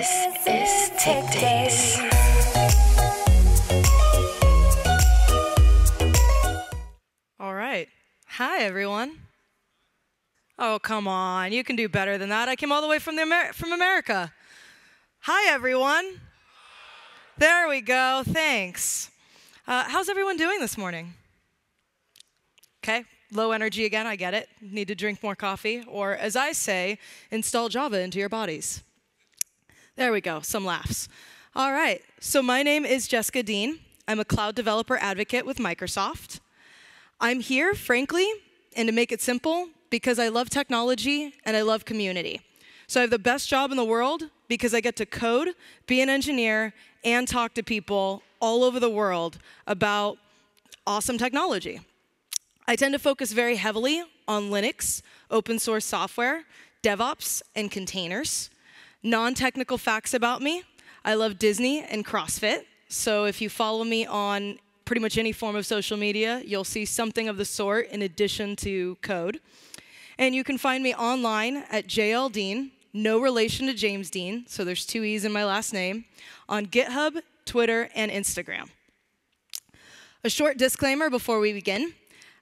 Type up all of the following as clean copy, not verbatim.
This is TechDays. All right. Hi, everyone. Oh, come on. You can do better than that. I came all the way from America. Hi, everyone. There we go. Thanks. How's everyone doing this morning? Okay. Low energy again. I get it. Need to drink more coffee. Or, as I say, install Java into your bodies. There we go. Some laughs. All right. So my name is Jessica Deen. I'm a cloud developer advocate with Microsoft. I'm here, frankly, and to make it simple, because I love technology and I love community. So I have the best job in the world because I get to code, be an engineer, and talk to people all over the world about awesome technology. I tend to focus very heavily on Linux, open source software, DevOps, and containers. Non-technical facts about me: I love Disney and CrossFit. So if you follow me on pretty much any form of social media, you'll see something of the sort in addition to code. And you can find me online at JL Deen, no relation to James Dean, so there's 2 E's in my last name, on GitHub, Twitter, and Instagram. A short disclaimer before we begin.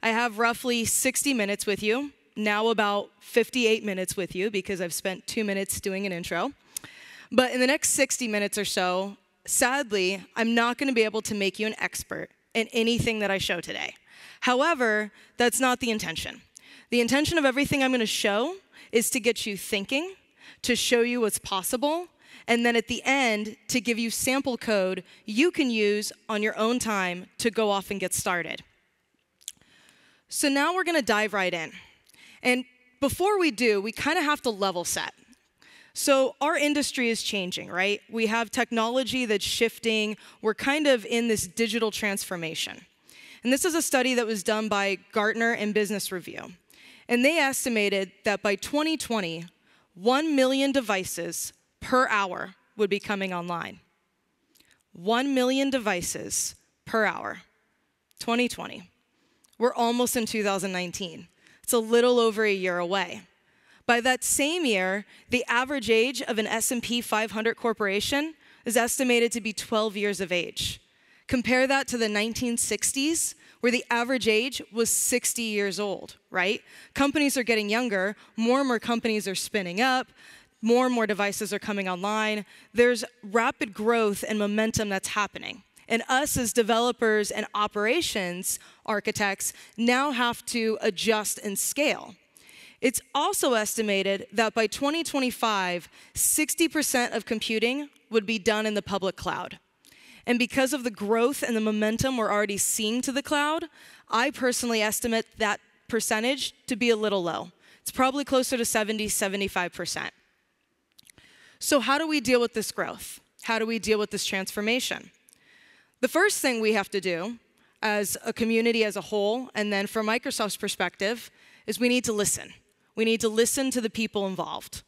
I have roughly 60 minutes with you, now about 58 minutes with you because I've spent 2 minutes doing an intro. But in the next 60 minutes or so, sadly, I'm not going to be able to make you an expert in anything that I show today. However, that's not the intention. The intention of everything I'm going to show is to get you thinking, to show you what's possible, and then at the end, to give you sample code you can use on your own time to go off and get started. So now we're going to dive right in. And before we do, we kind of have to level set. So our industry is changing, right? We have technology that's shifting. We're kind of in this digital transformation. And this is a study that was done by Gartner and Business Review. And they estimated that by 2020, 1 million devices per hour would be coming online. 1 million devices per hour. 2020. We're almost in 2019. It's a little over a year away. By that same year, the average age of an S&P 500 corporation is estimated to be 12 years of age. Compare that to the 1960s, where the average age was 60 years old, right? Companies are getting younger. More and more companies are spinning up. More and more devices are coming online. There's rapid growth and momentum that's happening. And us as developers and operations architects now have to adjust and scale. It's also estimated that by 2025, 60% of computing would be done in the public cloud. And because of the growth and the momentum we're already seeing to the cloud, I personally estimate that percentage to be a little low. It's probably closer to 70, 75%. So how do we deal with this growth? How do we deal with this transformation? The first thing we have to do as a community as a whole, and then from Microsoft's perspective, is we need to listen. We need to listen to the people involved.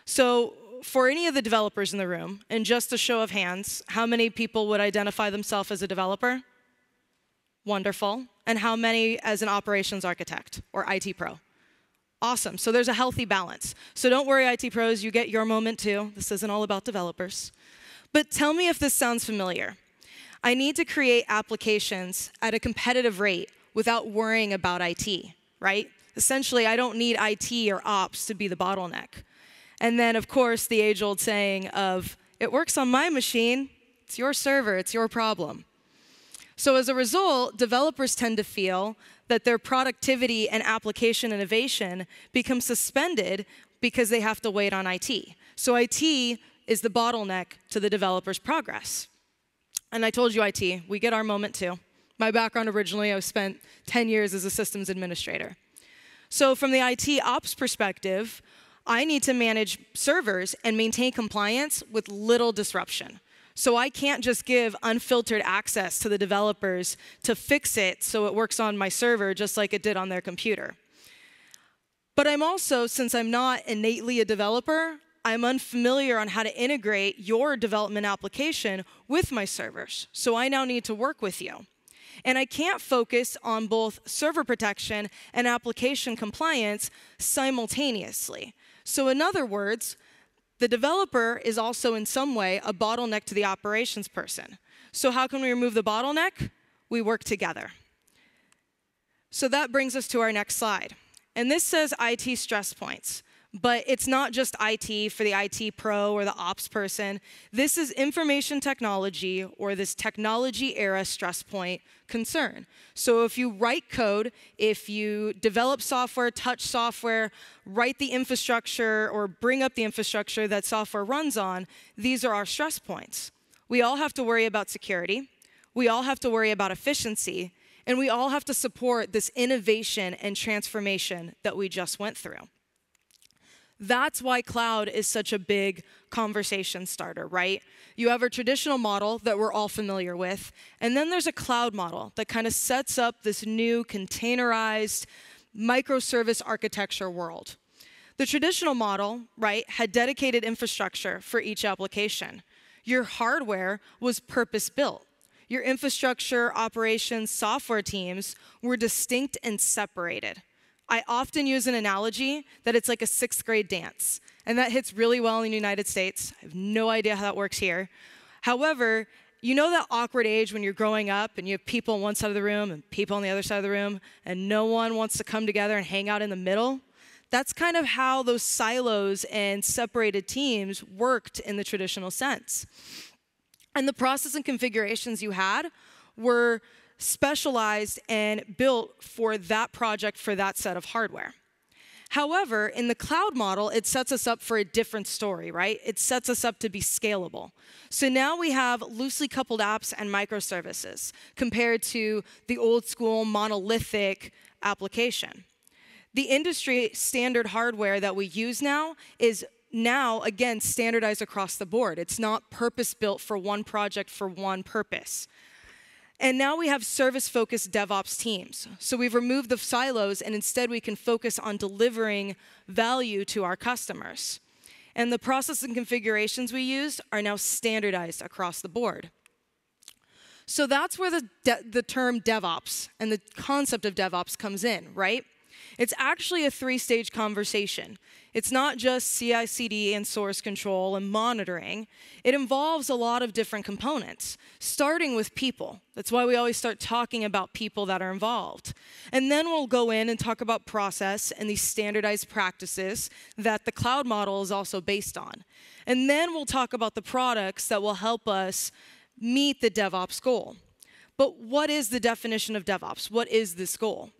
So for any of the developers in the room, and just a show of hands, how many people would identify themselves as a developer? Wonderful. And how many as an operations architect or IT pro? Awesome. So there's a healthy balance. So don't worry, IT pros, you get your moment too. This isn't all about developers. But tell me if this sounds familiar. I need to create applications at a competitive rate without worrying about IT, right? Essentially, I don't need IT or ops to be the bottleneck. And then, of course, the age-old saying of, it works on my machine, it's your server, it's your problem. So as a result, developers tend to feel that their productivity and application innovation become suspended because they have to wait on IT. So IT is the bottleneck to the developer's progress. And I told you IT, we get our moment too. My background originally, I spent 10 years as a systems administrator. So from the IT ops perspective, I need to manage servers and maintain compliance with little disruption. So I can't just give unfiltered access to the developers to fix it so it works on my server just like it did on their computer. But I'm also, since I'm not innately a developer, I'm unfamiliar on how to integrate your development application with my servers. So I now need to work with you. And I can't focus on both server protection and application compliance simultaneously. So in other words, The developer is also in some way a bottleneck to the operations person. So how can we remove the bottleneck? We work together. So that brings us to our next slide. And this says IT stress points. But it's not just IT for the IT pro or the ops person. This is information technology or this technology era stress point concern. So if you write code, if you develop software, touch software, write the infrastructure or bring up the infrastructure that software runs on, these are our stress points. We all have to worry about security. We all have to worry about efficiency. And we all have to support this innovation and transformation that we just went through. That's why cloud is such a big conversation starter, right? You have a traditional model that we're all familiar with, and then there's a cloud model that kind of sets up this new containerized microservice architecture world. The traditional model, right, had dedicated infrastructure for each application. Your hardware was purpose-built. Your infrastructure, operations, software teams were distinct and separated. I often use an analogy that it's like a 6th grade dance, and that hits really well in the United States. I have no idea how that works here. However, you know that awkward age when you're growing up and you have people on one side of the room and people on the other side of the room, and no one wants to come together and hang out in the middle? That's kind of how those silos and separated teams worked in the traditional sense. And the process and configurations you had were specialized and built for that project, for that set of hardware. However, in the cloud model, it sets us up for a different story, right? It sets us up to be scalable. So now we have loosely coupled apps and microservices compared to the old school monolithic application. The industry standard hardware that we use now is again, standardized across the board. It's not purpose-built for one project for one purpose. And now we have service-focused DevOps teams. So we've removed the silos, and instead we can focus on delivering value to our customers. And the process and configurations we use are now standardized across the board. So that's where the term DevOps and the concept of DevOps comes in, right? It's actually a 3-stage conversation. It's not just CI/CD and source control and monitoring. It involves a lot of different components, starting with people. That's why we always start talking about people that are involved. And then we'll go in and talk about process and these standardized practices that the cloud model is also based on. And then we'll talk about the products that will help us meet the DevOps goal. But what is the definition of DevOps? What is this goal?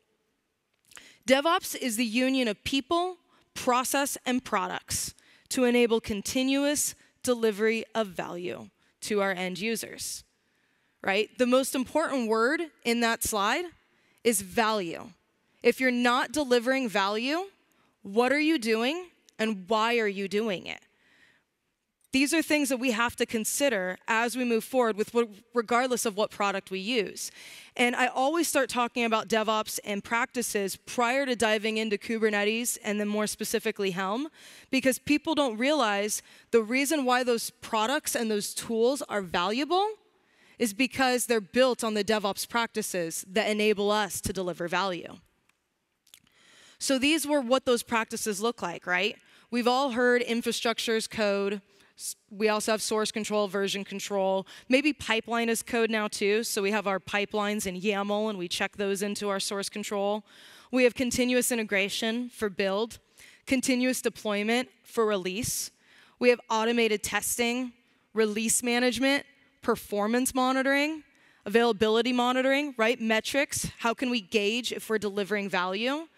DevOps is the union of people, process, and products to enable continuous delivery of value to our end users, right? The most important word in that slide is value. If you're not delivering value, what are you doing and why are you doing it? These are things that we have to consider as we move forward regardless of what product we use. And I always start talking about DevOps and practices prior to diving into Kubernetes and then more specifically Helm, because people don't realize the reason why those products and those tools are valuable is because they're built on the DevOps practices that enable us to deliver value. So these were what those practices look like, right? We've all heard infrastructure as code. We also have source control, version control, maybe pipeline as code now too. So we have our pipelines in YAML and we check those into our source control. We have continuous integration for build, continuous deployment for release. We have automated testing, release management, performance monitoring, availability monitoring, right? Metrics, how can we gauge if we're delivering value?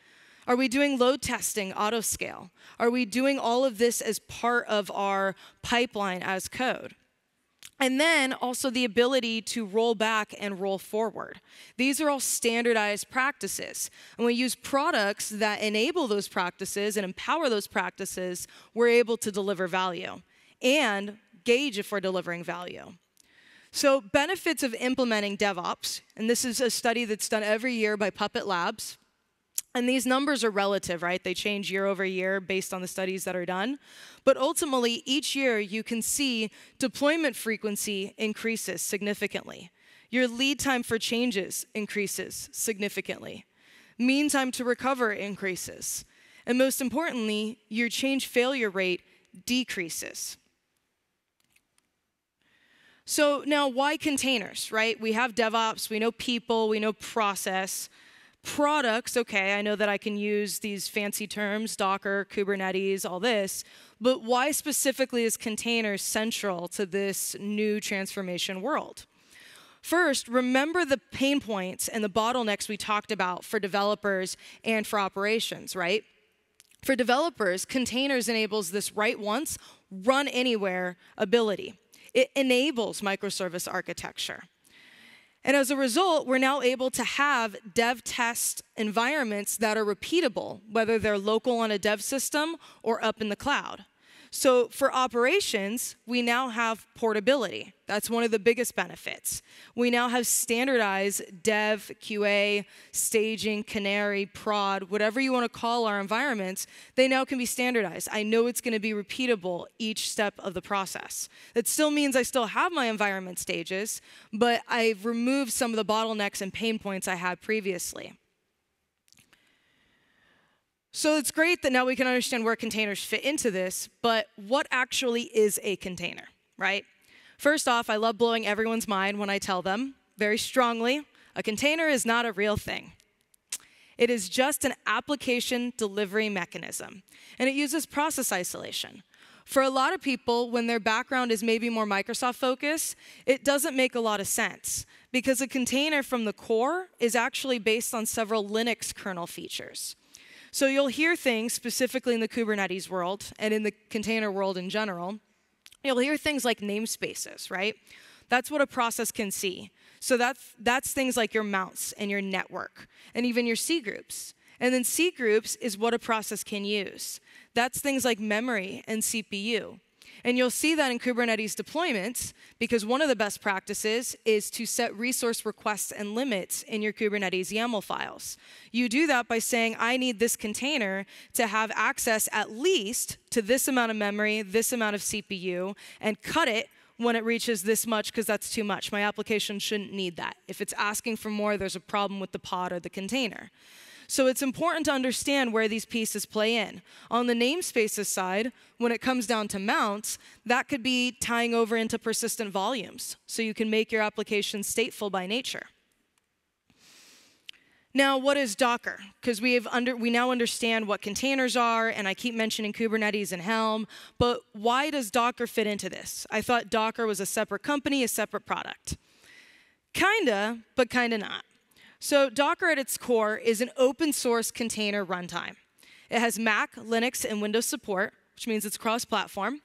Are we doing load testing, auto-scale? Are we doing all of this as part of our pipeline as code? And then also the ability to roll back and roll forward. These are all standardized practices. And when we use products that enable those practices and empower those practices, we're able to deliver value and gauge if we're delivering value. So benefits of implementing DevOps, and this is a study that's done every year by Puppet Labs. And these numbers are relative, right? They change year over year based on the studies that are done. But ultimately, each year you can see deployment frequency increases significantly. Your lead time for changes increases significantly. Mean time to recover increases. And most importantly, your change failure rate decreases. So now why containers, right? We have DevOps, we know people, we know process. Products, okay, I know that I can use these fancy terms, Docker, Kubernetes, all this, but why specifically is containers central to this new transformation world? First, remember the pain points and the bottlenecks we talked about for developers and for operations, right? For developers, containers enables this write once, run anywhere ability. It enables microservice architecture. And as a result, we're now able to have dev test environments that are repeatable, whether they're local on a dev system or up in the cloud. So for operations, we now have portability. That's one of the biggest benefits. We now have standardized dev, QA, staging, canary, prod, whatever you want to call our environments, they now can be standardized. I know it's going to be repeatable each step of the process. That still means I still have my environment stages, but I've removed some of the bottlenecks and pain points I had previously. So it's great that now we can understand where containers fit into this, but what actually is a container, right? First off, I love blowing everyone's mind when I tell them very strongly, a container is not a real thing. It is just an application delivery mechanism, and it uses process isolation. For a lot of people, when their background is maybe more Microsoft focused, it doesn't make a lot of sense because a container from the core is actually based on several Linux kernel features. So you'll hear things, specifically in the Kubernetes world and in the container world in general, you'll hear things like namespaces, right? That's what a process can see. So that's things like your mounts and your network, and even your C groups. And then C groups is what a process can use. That's things like memory and CPU. And you'll see that in Kubernetes deployments, because one of the best practices is to set resource requests and limits in your Kubernetes YAML files. You do that by saying, I need this container to have access at least to this amount of memory, this amount of CPU, and cut it when it reaches this much, because that's too much. My application shouldn't need that. If it's asking for more, there's a problem with the pod or the container. So it's important to understand where these pieces play in. On the namespaces side, when it comes down to mounts, that could be tying over into persistent volumes, so you can make your application stateful by nature. Now, what is Docker? Because we now understand what containers are, and I keep mentioning Kubernetes and Helm, but why does Docker fit into this? I thought Docker was a separate company, a separate product. Kinda, but kinda not. So Docker at its core is an open source container runtime. It has Mac, Linux, and Windows support, which means it's cross-platform.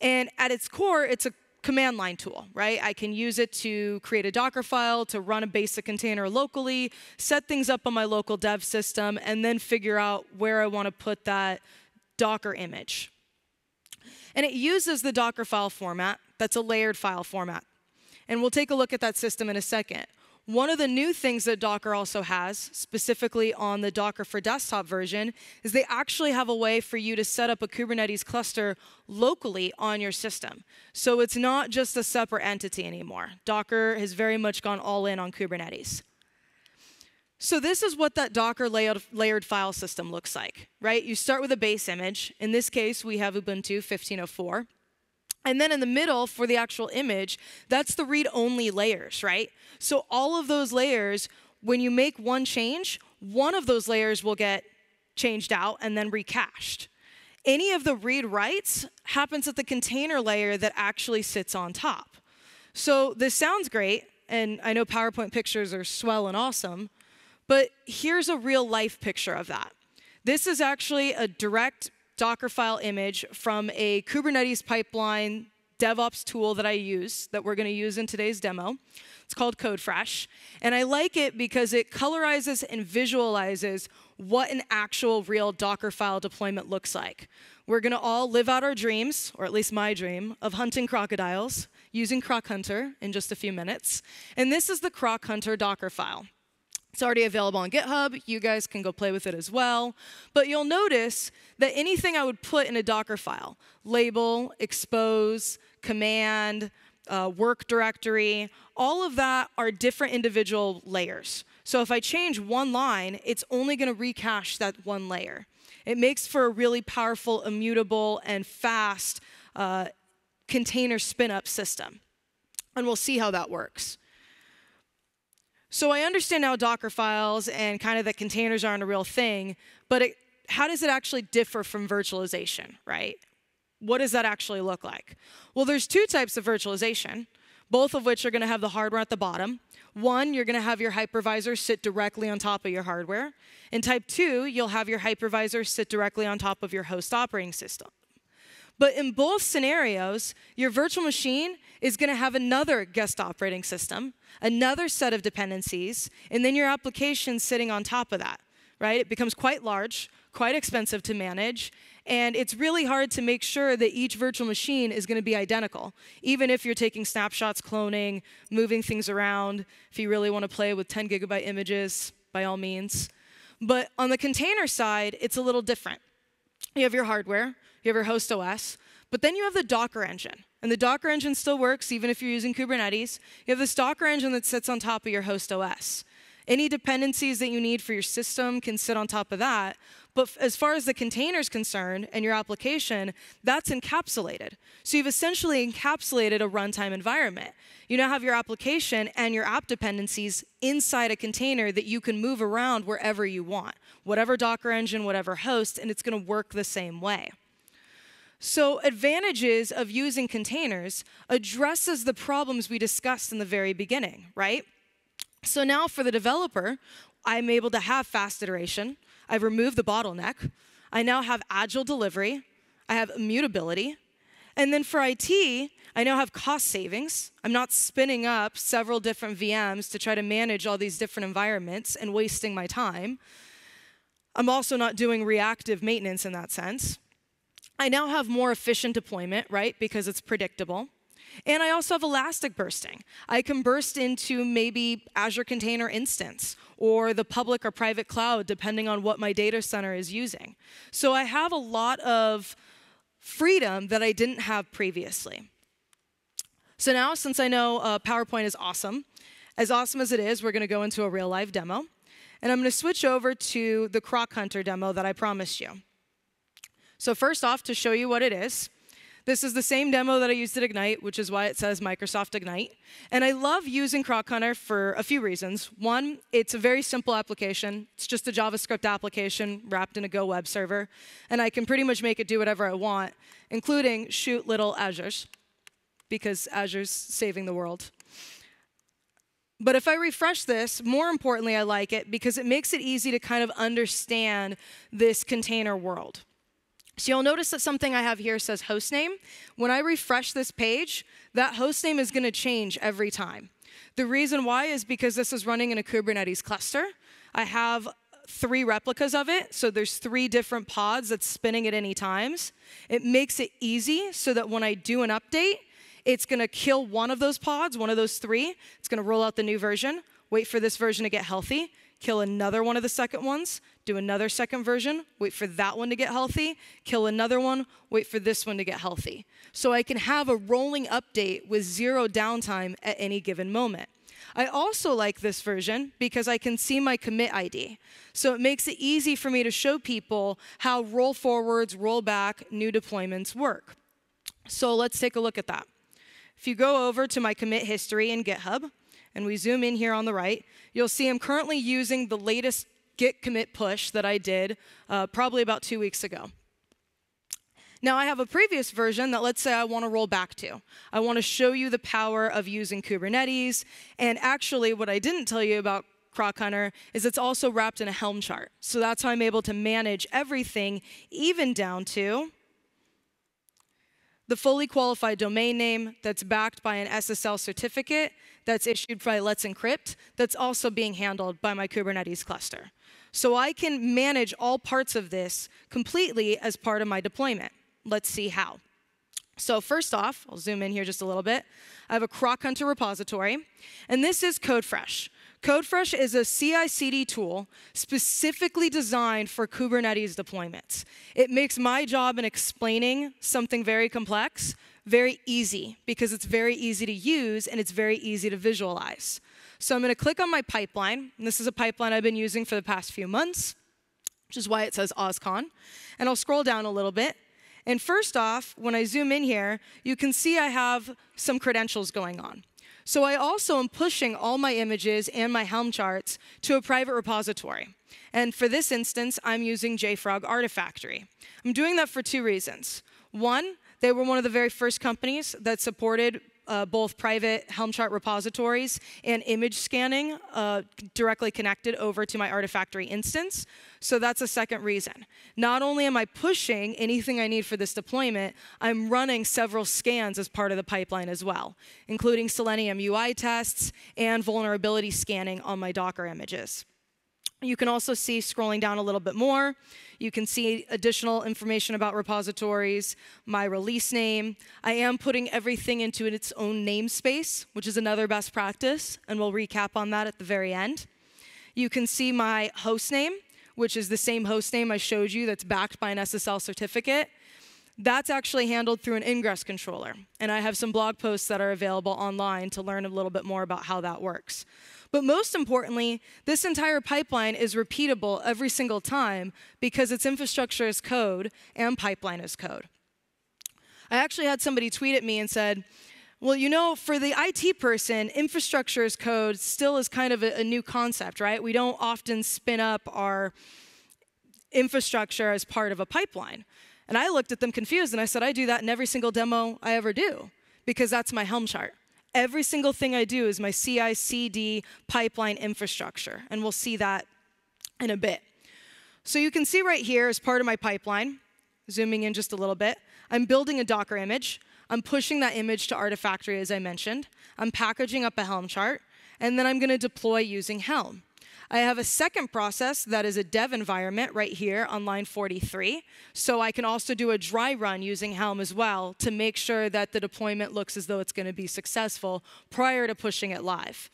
And at its core, it's a command line tool, right? I can use it to create a Docker file, to run a basic container locally, set things up on my local dev system, and then figure out where I want to put that Docker image. And it uses the Docker file format. That's a layered file format. And we'll take a look at that system in a second. One of the new things that Docker also has, specifically on the Docker for Desktop version, is they actually have a way for you to set up a Kubernetes cluster locally on your system. So it's not just a separate entity anymore. Docker has very much gone all in on Kubernetes. So this is what that Docker layered file system looks like, right? You start with a base image. In this case, we have Ubuntu 15.04. And then in the middle, for the actual image, that's the read-only layers, right? So all of those layers, when you make one change, one of those layers will get changed out and then recached. Any of the read-writes happens at the container layer that actually sits on top. So this sounds great, and I know PowerPoint pictures are swell and awesome, but here's a real-life picture of that. This is actually a direct Docker file image from a Kubernetes pipeline DevOps tool that I use, that we're going to use in today's demo. It's called CodeFresh. And I like it because it colorizes and visualizes what an actual real Docker file deployment looks like. We're going to all live out our dreams, or at least my dream, of hunting crocodiles using Croc Hunter in just a few minutes. And this is the Croc Hunter Docker file. It's already available on GitHub. You guys can go play with it as well. But you'll notice that anything I would put in a Docker file, label, expose, command, work directory, all of that are different individual layers. So if I change one line, it's only going to recache that one layer. It makes for a really powerful, immutable, and fast container spin-up system. And we'll see how that works. So I understand now Docker files and kind of that containers aren't a real thing, but how does it actually differ from virtualization, right? What does that actually look like? Well, there's two types of virtualization, both of which are going to have the hardware at the bottom. One, you're going to have your hypervisor sit directly on top of your hardware. In type 2, you'll have your hypervisor sit directly on top of your host operating system. But in both scenarios, your virtual machine is going to have another guest operating system, another set of dependencies, and then your application sitting on top of that, right? It becomes quite large, quite expensive to manage, and it's really hard to make sure that each virtual machine is going to be identical, even if you're taking snapshots, cloning, moving things around. If you really want to play with 10 gigabyte images, by all means. But on the container side, it's a little different. You have your hardware, you have your host OS, but then you have the Docker engine. And the Docker engine still works even if you're using Kubernetes. You have this Docker engine that sits on top of your host OS. Any dependencies that you need for your system can sit on top of that. But as far as the container is concerned and your application, that's encapsulated. So you've essentially encapsulated a runtime environment. You now have your application and your app dependencies inside a container that you can move around wherever you want, whatever Docker engine, whatever host, and it's going to work the same way. So advantages of using containers addresses the problems we discussed in the very beginning, right? So now for the developer, I'm able to have fast iteration. I've removed the bottleneck. I now have agile delivery. I have immutability. And then for IT, I now have cost savings. I'm not spinning up several different VMs to try to manage all these different environments and wasting my time. I'm also not doing reactive maintenance in that sense. I now have more efficient deployment, right, because it's predictable. And I also have elastic bursting. I can burst into maybe Azure Container Instance or the public or private cloud, depending on what my data center is using. So I have a lot of freedom that I didn't have previously. So now, since I know PowerPoint is awesome as it is, we're going to go into a real-life demo. And I'm going to switch over to the Croc Hunter demo that I promised you. So first off, to show you what it is, this is the same demo that I used at Ignite, which is why it says Microsoft Ignite. And I love using Croc Hunter for a few reasons. One, it's a very simple application. It's just a JavaScript application wrapped in a Go web server. And I can pretty much make it do whatever I want, including shoot little Azures, because Azure's saving the world. But if I refresh this, more importantly, I like it because it makes it easy to kind of understand this container world. So you'll notice that something I have here says hostname. When I refresh this page, that hostname is going to change every time. The reason why is because this is running in a Kubernetes cluster. I have 3 replicas of it, so there's 3 different pods that's spinning at any times. It makes it easy so that when I do an update, it's going to kill one of those pods, one of those 3. It's going to roll out the new version, wait for this version to get healthy, kill another one of the second ones, do another second version, wait for that one to get healthy, kill another one, wait for this one to get healthy. So I can have a rolling update with 0 downtime at any given moment. I also like this version because I can see my commit ID. So it makes it easy for me to show people how roll forwards, roll back, new deployments work. So let's take a look at that. If you go over to my commit history in GitHub, and we zoom in here on the right, you'll see I'm currently using the latest git commit push that I did probably about 2 weeks ago. Now I have a previous version that let's say I want to roll back to. I want to show you the power of using Kubernetes. And actually what I didn't tell you about Croc Hunter is it's also wrapped in a Helm chart. So that's how I'm able to manage everything, even down to the fully qualified domain name that's backed by an SSL certificate that's issued by Let's Encrypt that's also being handled by my Kubernetes cluster. So I can manage all parts of this completely as part of my deployment. Let's see how. So first off, I'll zoom in here just a little bit. I have a Croc Hunter repository, and this is CodeFresh. CodeFresh is a CI/CD tool specifically designed for Kubernetes deployments. It makes my job in explaining something very complex very easy because it's very easy to use and it's very easy to visualize. So I'm going to click on my pipeline. And this is a pipeline I've been using for the past few months. which is why it says OSCON. And I'll scroll down a little bit. And first off, when I zoom in here, you can see I have some credentials going on. So I also am pushing all my images and my Helm charts to a private repository. And for this instance, I'm using JFrog Artifactory. I'm doing that for two reasons. One, they were one of the very first companies that supported both private Helm chart repositories and image scanning directly connected over to my Artifactory instance. So that's a second reason. Not only am I pushing anything I need for this deployment, I'm running several scans as part of the pipeline as well, including Selenium UI tests and vulnerability scanning on my Docker images. You can also see, scrolling down a little bit more, you can see additional information about repositories, my release name. I am putting everything into its own namespace, which is another best practice, and we'll recap on that at the very end. You can see my host name, which is the same host name I showed you that's backed by an SSL certificate. That's actually handled through an ingress controller, and I have some blog posts that are available online to learn a little bit more about how that works. But most importantly, this entire pipeline is repeatable every single time because its infrastructure is code and pipeline is code. I actually had somebody tweet at me and said, well, you know, for the IT person, infrastructure as code still is kind of a new concept, right? We don't often spin up our infrastructure as part of a pipeline. And I looked at them confused, and I said, I do that in every single demo I ever do, because that's my Helm chart. Every single thing I do is my CI/CD pipeline infrastructure, and we'll see that in a bit. So you can see right here as part of my pipeline, zooming in just a little bit, I'm building a Docker image. I'm pushing that image to Artifactory, as I mentioned. I'm packaging up a Helm chart, and then I'm going to deploy using Helm. I have a second process that is a dev environment right here on line 43. So I can also do a dry run using Helm as well to make sure that the deployment looks as though it's going to be successful prior to pushing it live.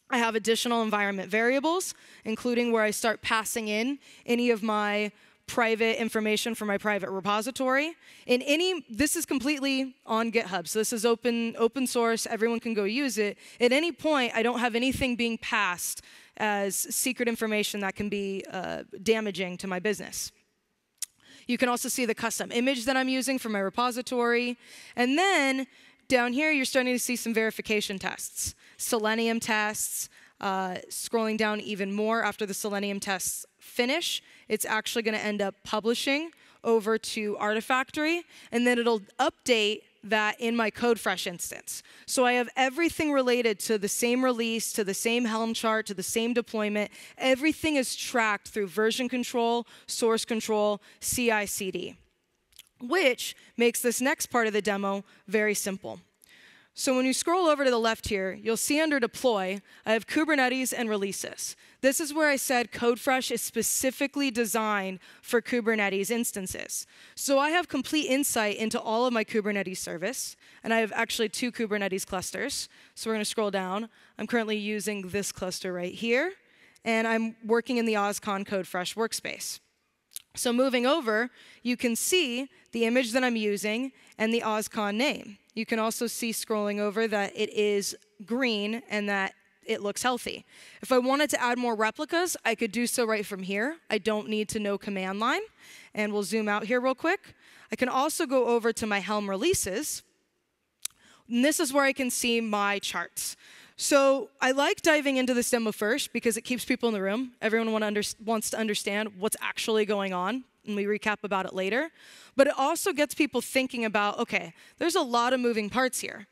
I have additional environment variables, including where I start passing in any of my private information from my private repository. This is completely on GitHub, so this is open source. Everyone can go use it. At any point, I don't have anything being passed as secret information that can be damaging to my business. You can also see the custom image that I'm using for my repository. And then down here, you're starting to see some verification tests, Selenium tests. Scrolling down even more after the Selenium tests finish, it's actually going to end up publishing over to Artifactory, and then it'll update that in my CodeFresh instance. So I have everything related to the same release, to the same Helm chart, to the same deployment. Everything is tracked through version control, source control, CI/CD, which makes this next part of the demo very simple. So when you scroll over to the left here, you'll see under Deploy, I have Kubernetes and Releases. This is where I said CodeFresh is specifically designed for Kubernetes instances. So I have complete insight into all of my Kubernetes service, and I have actually 2 Kubernetes clusters. So we're going to scroll down. I'm currently using this cluster right here, and I'm working in the OSCON CodeFresh workspace. So moving over, you can see the image that I'm using and the OSCON name. You can also see, scrolling over, that it is green and that it looks healthy. If I wanted to add more replicas, I could do so right from here. I don't need to know command line. And we'll zoom out here real quick. I can also go over to my Helm releases. And this is where I can see my charts. So I like diving into this demo first because it keeps people in the room. Everyone wants to understand what's actually going on, and we recap about it later. But it also gets people thinking about, okay, there's a lot of moving parts here.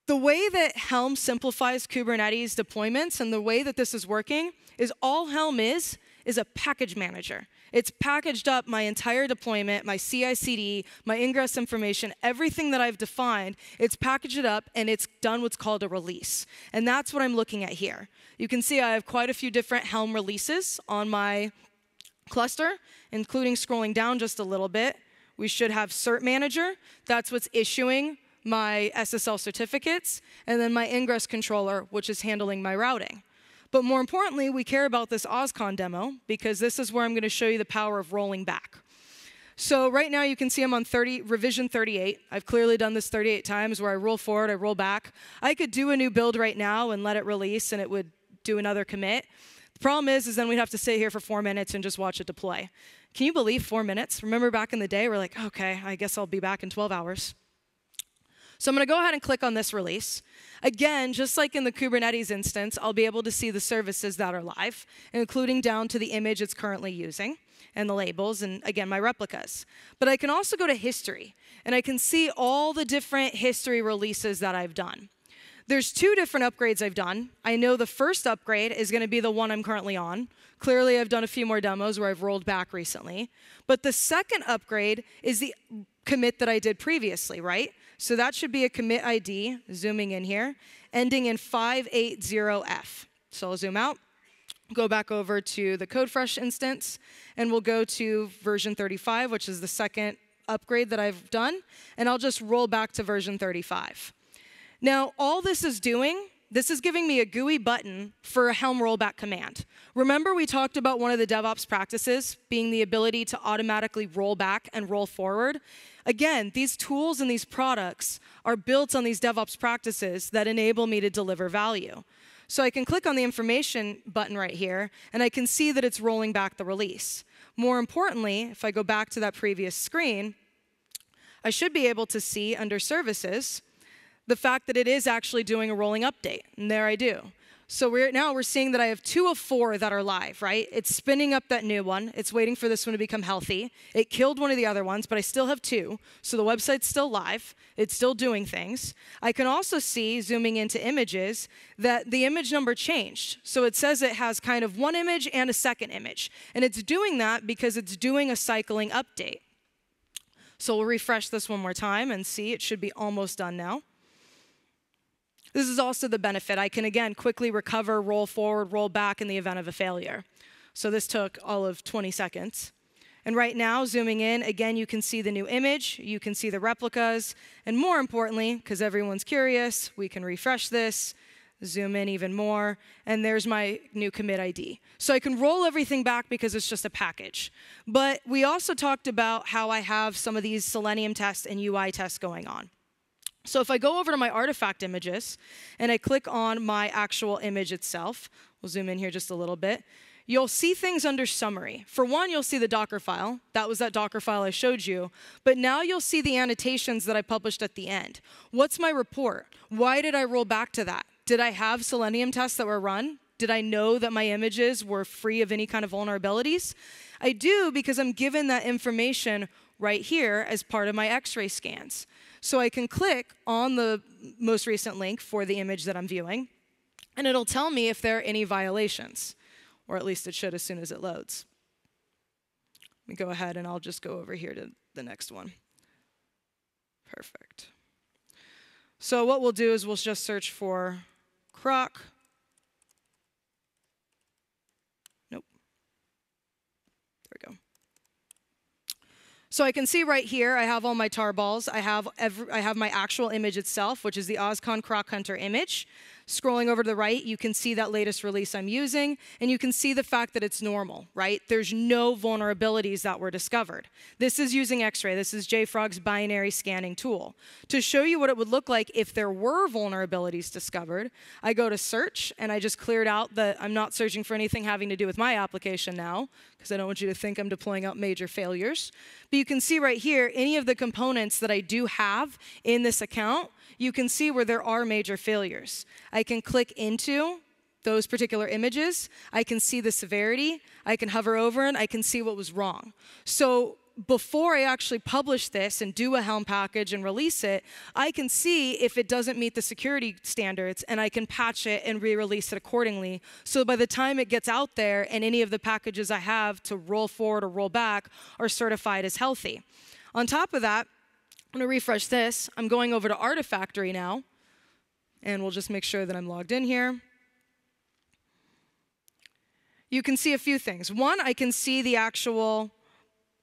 The way that Helm simplifies Kubernetes deployments and the way that this is working is all Helm is a package manager. It's packaged up my entire deployment, my CI/CD, my ingress information, everything that I've defined. It's packaged it up, and it's done what's called a release. And that's what I'm looking at here. You can see I have quite a few different Helm releases on my cluster, including, scrolling down just a little bit, we should have Cert Manager. That's what's issuing my SSL certificates, and then my ingress controller, which is handling my routing. But more importantly, we care about this OSCON demo because this is where I'm going to show you the power of rolling back. So right now you can see I'm on revision 38. I've clearly done this 38 times where I roll forward, I roll back. I could do a new build right now and let it release and it would do another commit. The problem is then we'd have to sit here for 4 minutes and just watch it deploy. Can you believe 4 minutes? Remember back in the day, we're like, okay, I guess I'll be back in 12 hours. So I'm going to go ahead and click on this release. Again, just like in the Kubernetes instance, I'll be able to see the services that are live, including down to the image it's currently using, and the labels, and again, my replicas. But I can also go to history, and I can see all the different history releases that I've done. There's 2 different upgrades I've done. I know the first upgrade is going to be the one I'm currently on. Clearly, I've done a few more demos where I've rolled back recently. But the second upgrade is the commit that I did previously, right? So that should be a commit ID, zooming in here, ending in 580F. So I'll zoom out, go back over to the CodeFresh instance, and we'll go to version 35, which is the second upgrade that I've done, and I'll just roll back to version 35. Now, all this is doing, this is giving me a GUI button for a Helm rollback command. Remember we talked about one of the DevOps practices being the ability to automatically roll back and roll forward? Again, these tools and these products are built on these DevOps practices that enable me to deliver value. So I can click on the information button right here, and I can see that it's rolling back the release. More importantly, if I go back to that previous screen, I should be able to see under services the fact that it is actually doing a rolling update. And there I do. So now we're seeing that I have 2 of 4 that are live, right? It's spinning up that new one. It's waiting for this one to become healthy. It killed one of the other ones, but I still have 2. So the website's still live. It's still doing things. I can also see, zooming into images, that the image number changed. So it says it has kind of 1 image and a second image. And it's doing that because it's doing a cycling update. So we'll refresh this one more time and see. It should be almost done now. This is also the benefit. I can, again, quickly recover, roll forward, roll back in the event of a failure. So this took all of 20 seconds. And right now, zooming in, again, you can see the new image. You can see the replicas. And more importantly, because everyone's curious, we can refresh this, zoom in even more, and there's my new commit ID. So I can roll everything back because it's just a package. But we also talked about how I have some of these Selenium tests and UI tests going on. So if I go over to my artifact images and I click on my actual image itself, we'll zoom in here just a little bit, you'll see things under summary. For one, you'll see the Docker file. That was that Docker file I showed you. But now you'll see the annotations that I published at the end. What's my report? Why did I roll back to that? Did I have Selenium tests that were run? Did I know that my images were free of any kind of vulnerabilities? I do because I'm given that information right here as part of my X-ray scans. So I can click on the most recent link for the image that I'm viewing, and it'll tell me if there are any violations, or at least it should as soon as it loads. Let me go ahead and I'll just go over here to the next one. Perfect. So what we'll do is we'll just search for croc. Nope. There we go. So I can see right here, I have all my tarballs. I have my actual image itself, which is the OzCon Croc Hunter image. Scrolling over to the right, you can see that latest release I'm using, and you can see the fact that it's normal, right? There's no vulnerabilities that were discovered. This is using X-ray. This is JFrog's binary scanning tool. To show you what it would look like if there were vulnerabilities discovered, I go to search, and I just cleared out that I'm not searching for anything having to do with my application now, because I don't want you to think I'm deploying out major failures. But you can see right here, any of the components that I do have in this account, you can see where there are major failures. I can click into those particular images. I can see the severity. I can hover over it. I can see what was wrong. So before I actually publish this and do a Helm package and release it, I can see if it doesn't meet the security standards, and I can patch it and re-release it accordingly. So by the time it gets out there and any of the packages I have to roll forward or roll back are certified as healthy. On top of that, I'm going to refresh this. I'm going over to Artifactory now, and we'll just make sure that I'm logged in here. You can see a few things. One, I can see the actual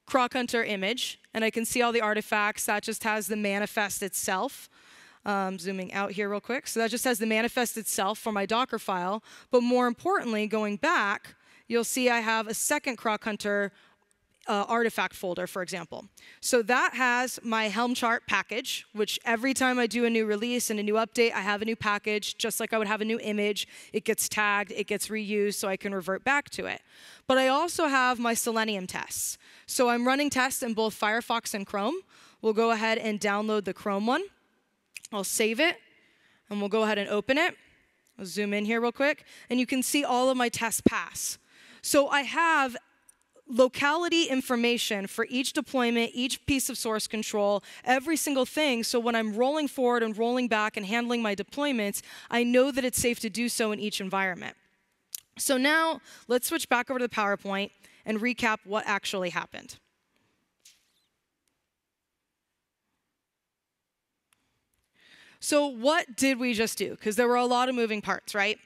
Croc Hunter image, and I can see all the artifacts. That just has the manifest itself. Zooming out here real quick. So that just has the manifest itself for my Docker file. But more importantly, going back, you'll see I have a second Croc Hunter artifact folder, for example. So that has my Helm chart package, which every time I do a new release and a new update, I have a new package, just like I would have a new image. It gets tagged, it gets reused, so I can revert back to it. But I also have my Selenium tests. So I'm running tests in both Firefox and Chrome. We'll go ahead and download the Chrome one. I'll save it, and we'll go ahead and open it. I'll zoom in here real quick, and you can see all of my tests pass. So I have locality information for each deployment, each piece of source control, every single thing. So when I'm rolling forward and rolling back and handling my deployments, I know that it's safe to do so in each environment. So now let's switch back over to the PowerPoint and recap what actually happened. So what did we just do? Because there were a lot of moving parts, right?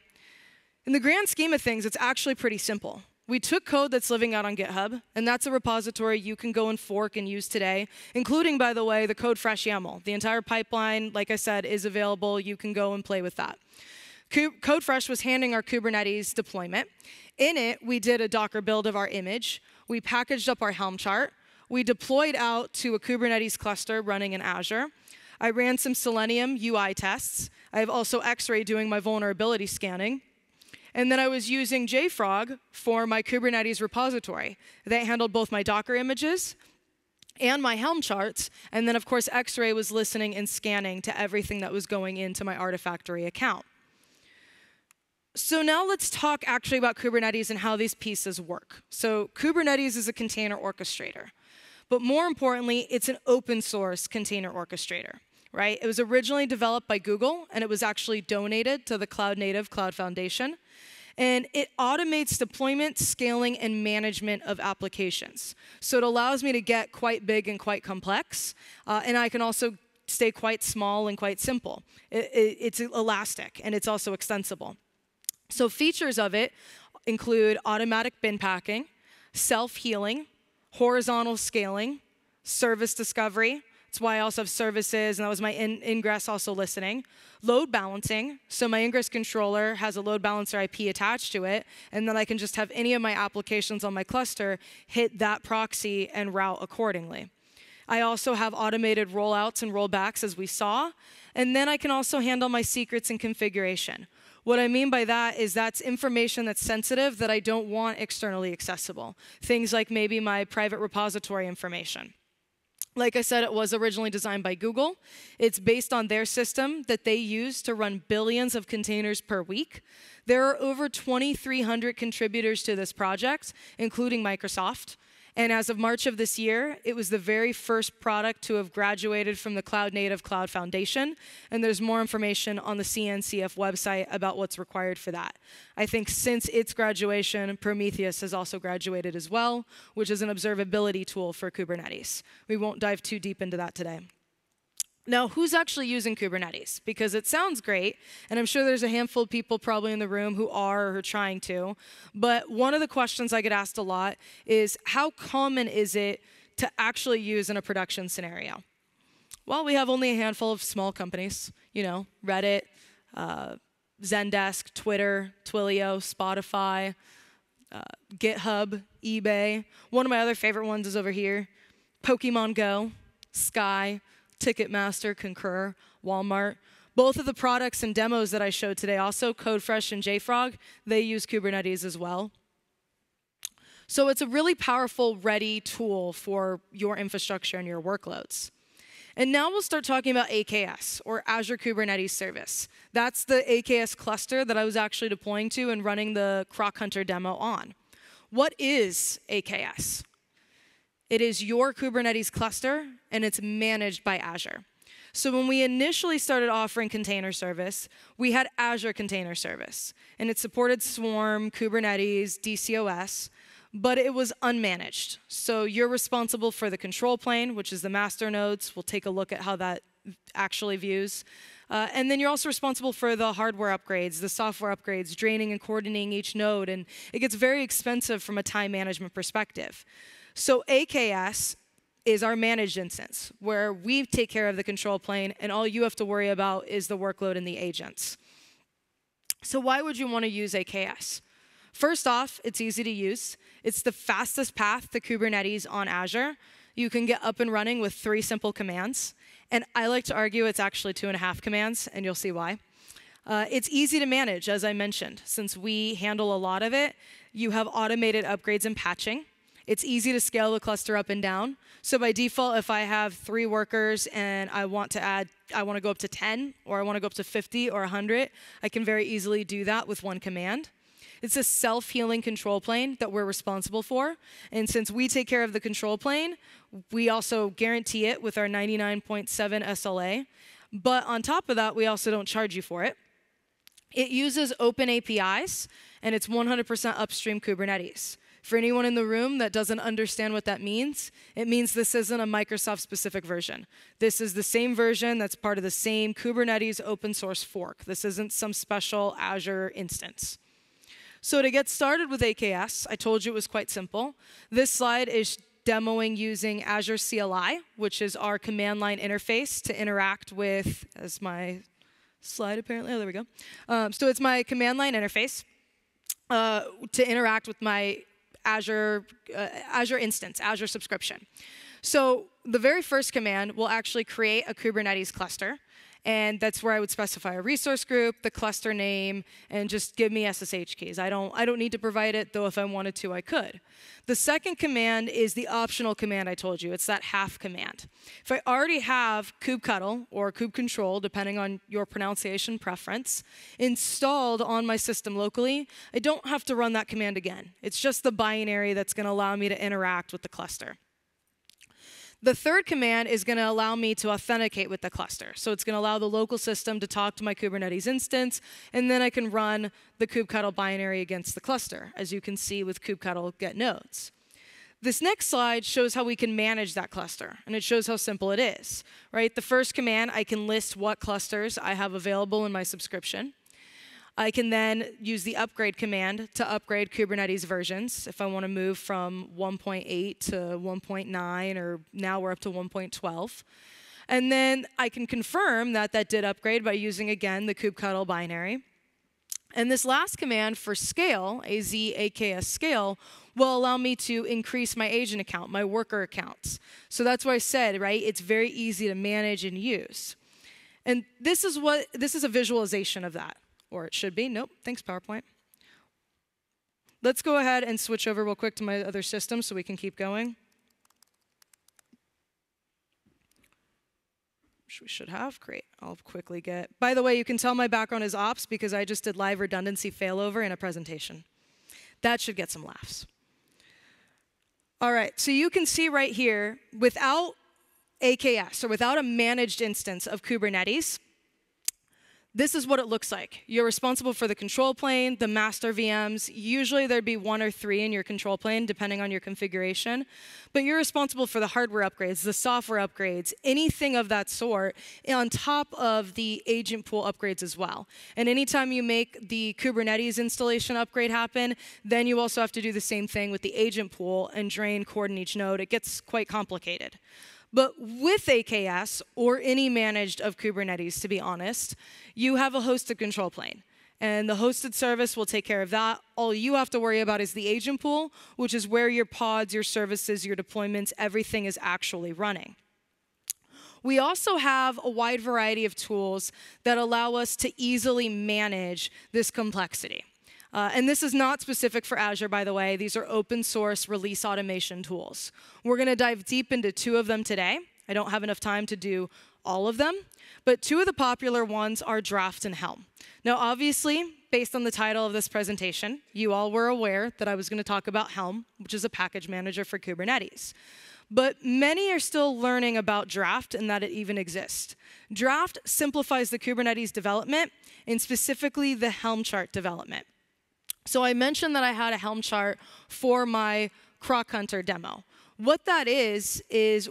In the grand scheme of things, it's actually pretty simple. We took code that's living out on GitHub, and that's a repository you can go and fork and use today, including, by the way, the CodeFresh YAML. The entire pipeline, like I said, is available. You can go and play with that. CodeFresh was handling our Kubernetes deployment. In it, we did a Docker build of our image. We packaged up our Helm chart. We deployed out to a Kubernetes cluster running in Azure. I ran some Selenium UI tests. I have also X-Ray doing my vulnerability scanning. And then I was using JFrog for my Kubernetes repository. That handled both my Docker images and my Helm charts. And then, of course, X-Ray was listening and scanning to everything that was going into my Artifactory account. So now let's talk actually about Kubernetes and how these pieces work. So Kubernetes is a container orchestrator. But more importantly, it's an open source container orchestrator. Right? It was originally developed by Google, and it was actually donated to the Cloud Native Cloud Foundation. And it automates deployment, scaling, and management of applications. So it allows me to get quite big and quite complex, and I can also stay quite small and quite simple. It's elastic, and it's also extensible. So features of it include automatic bin packing, self-healing, horizontal scaling, service discovery. That's why I also have services, and that was my ingress also listening. Load balancing, so my ingress controller has a load balancer IP attached to it, and then I can just have any of my applications on my cluster hit that proxy and route accordingly. I also have automated rollouts and rollbacks, as we saw, and then I can also handle my secrets and configuration. What I mean by that is that's information that's sensitive that I don't want externally accessible. Things like maybe my private repository information. Like I said, it was originally designed by Google. It's based on their system that they use to run billions of containers per week. There are over 2,300 contributors to this project, including Microsoft. And as of March of this year, it was the very first product to have graduated from the Cloud Native Cloud Foundation. And there's more information on the CNCF website about what's required for that. I think since its graduation, Prometheus has also graduated as well, which is an observability tool for Kubernetes. We won't dive too deep into that today. Now, who's actually using Kubernetes? Because it sounds great, and I'm sure there's a handful of people probably in the room who are or are trying to. But one of the questions I get asked a lot is, how common is it to actually use in a production scenario? Well, we have only a handful of small companies, you know, Reddit, Zendesk, Twitter, Twilio, Spotify, GitHub, eBay. One of my other favorite ones is over here, Pokemon Go, Sky, Ticketmaster, Concur, Walmart. Both of the products and demos that I showed today, also CodeFresh and JFrog, they use Kubernetes as well. So it's a really powerful, ready tool for your infrastructure and your workloads. And now we'll start talking about AKS, or Azure Kubernetes Service. That's the AKS cluster that I was actually deploying to and running the Croc Hunter demo on. What is AKS? It is your Kubernetes cluster, and it's managed by Azure. So when we initially started offering container service, we had Azure Container Service, and it supported Swarm, Kubernetes, DCOS, but it was unmanaged. So you're responsible for the control plane, which is the master nodes. We'll take a look at how that actually views. And then you're also responsible for the hardware upgrades, the software upgrades, draining and coordinating each node, and it gets very expensive from a time management perspective. So AKS is our managed instance, where we take care of the control plane, and all you have to worry about is the workload and the agents. So why would you want to use AKS? First off, it's easy to use. It's the fastest path to Kubernetes on Azure. You can get up and running with 3 simple commands. And I like to argue it's actually 2.5 commands, and you'll see why. It's easy to manage, as I mentioned. Since we handle a lot of it, you have automated upgrades and patching. It's easy to scale the cluster up and down. So by default, if I have 3 workers and I want to go up to 10, or I want to go up to 50 or 100, I can very easily do that with 1 command. It's a self-healing control plane that we're responsible for. And since we take care of the control plane, we also guarantee it with our 99.7 SLA. But on top of that, we also don't charge you for it. It uses open APIs, and it's 100% upstream Kubernetes. For anyone in the room that doesn't understand what that means, it means this isn't a Microsoft-specific version. This is the same version that's part of the same Kubernetes open source fork. This isn't some special Azure instance. So to get started with AKS, I told you it was quite simple. This slide is demoing using Azure CLI, which is our command line interface to interact with, as my slide apparently, oh, there we go. So it's my command line interface to interact with my Azure instance, Azure subscription. So the very first command will actually create a Kubernetes cluster. And that's where I would specify a resource group, the cluster name, and just give me SSH keys. I don't need to provide it, though if I wanted to, I could. The second command is the optional command I told you. It's that half command. If I already have kubectl or kubectl, depending on your pronunciation preference, installed on my system locally, I don't have to run that command again. It's just the binary that's going to allow me to interact with the cluster. The third command is going to allow me to authenticate with the cluster. So it's going to allow the local system to talk to my Kubernetes instance, and then I can run the kubectl binary against the cluster, as you can see with kubectl get nodes. This next slide shows how we can manage that cluster, and it shows how simple it is. Right? The first command, I can list what clusters I have available in my subscription. I can then use the upgrade command to upgrade Kubernetes versions if I want to move from 1.8 to 1.9, or now we're up to 1.12. And then I can confirm that that did upgrade by using, again, the kubectl binary. And this last command for scale, AKS scale, will allow me to increase my agent account, my worker accounts. So that's why I said, right, it's very easy to manage and use. And this is a visualization of that. Or it should be. Nope. Thanks, PowerPoint. Let's go ahead and switch over real quick to my other system so we can keep going. Which we should have. Great. I'll quickly get. By the way, you can tell my background is ops because I just did live redundancy failover in a presentation. That should get some laughs. All right. So you can see right here, without AKS, or without a managed instance of Kubernetes, this is what it looks like. You're responsible for the control plane, the master VMs. Usually there'd be 1 or 3 in your control plane, depending on your configuration. But you're responsible for the hardware upgrades, the software upgrades, anything of that sort, on top of the agent pool upgrades as well. And anytime you make the Kubernetes installation upgrade happen, then you also have to do the same thing with the agent pool and drain cord in each node. It gets quite complicated. But with AKS, or any managed of Kubernetes, to be honest, you have a hosted control plane. And the hosted service will take care of that. All you have to worry about is the agent pool, which is where your pods, your services, your deployments, everything is actually running. We also have a wide variety of tools that allow us to easily manage this complexity. And this is not specific for Azure, by the way. These are open source release automation tools. We're going to dive deep into 2 of them today. I don't have enough time to do all of them, but 2 of the popular ones are Draft and Helm. Now, obviously, based on the title of this presentation, you all were aware that I was going to talk about Helm, which is a package manager for Kubernetes. But many are still learning about Draft and that it even exists. Draft simplifies the Kubernetes development, and specifically the Helm chart development. So I mentioned that I had a Helm chart for my Croc Hunter demo. What that is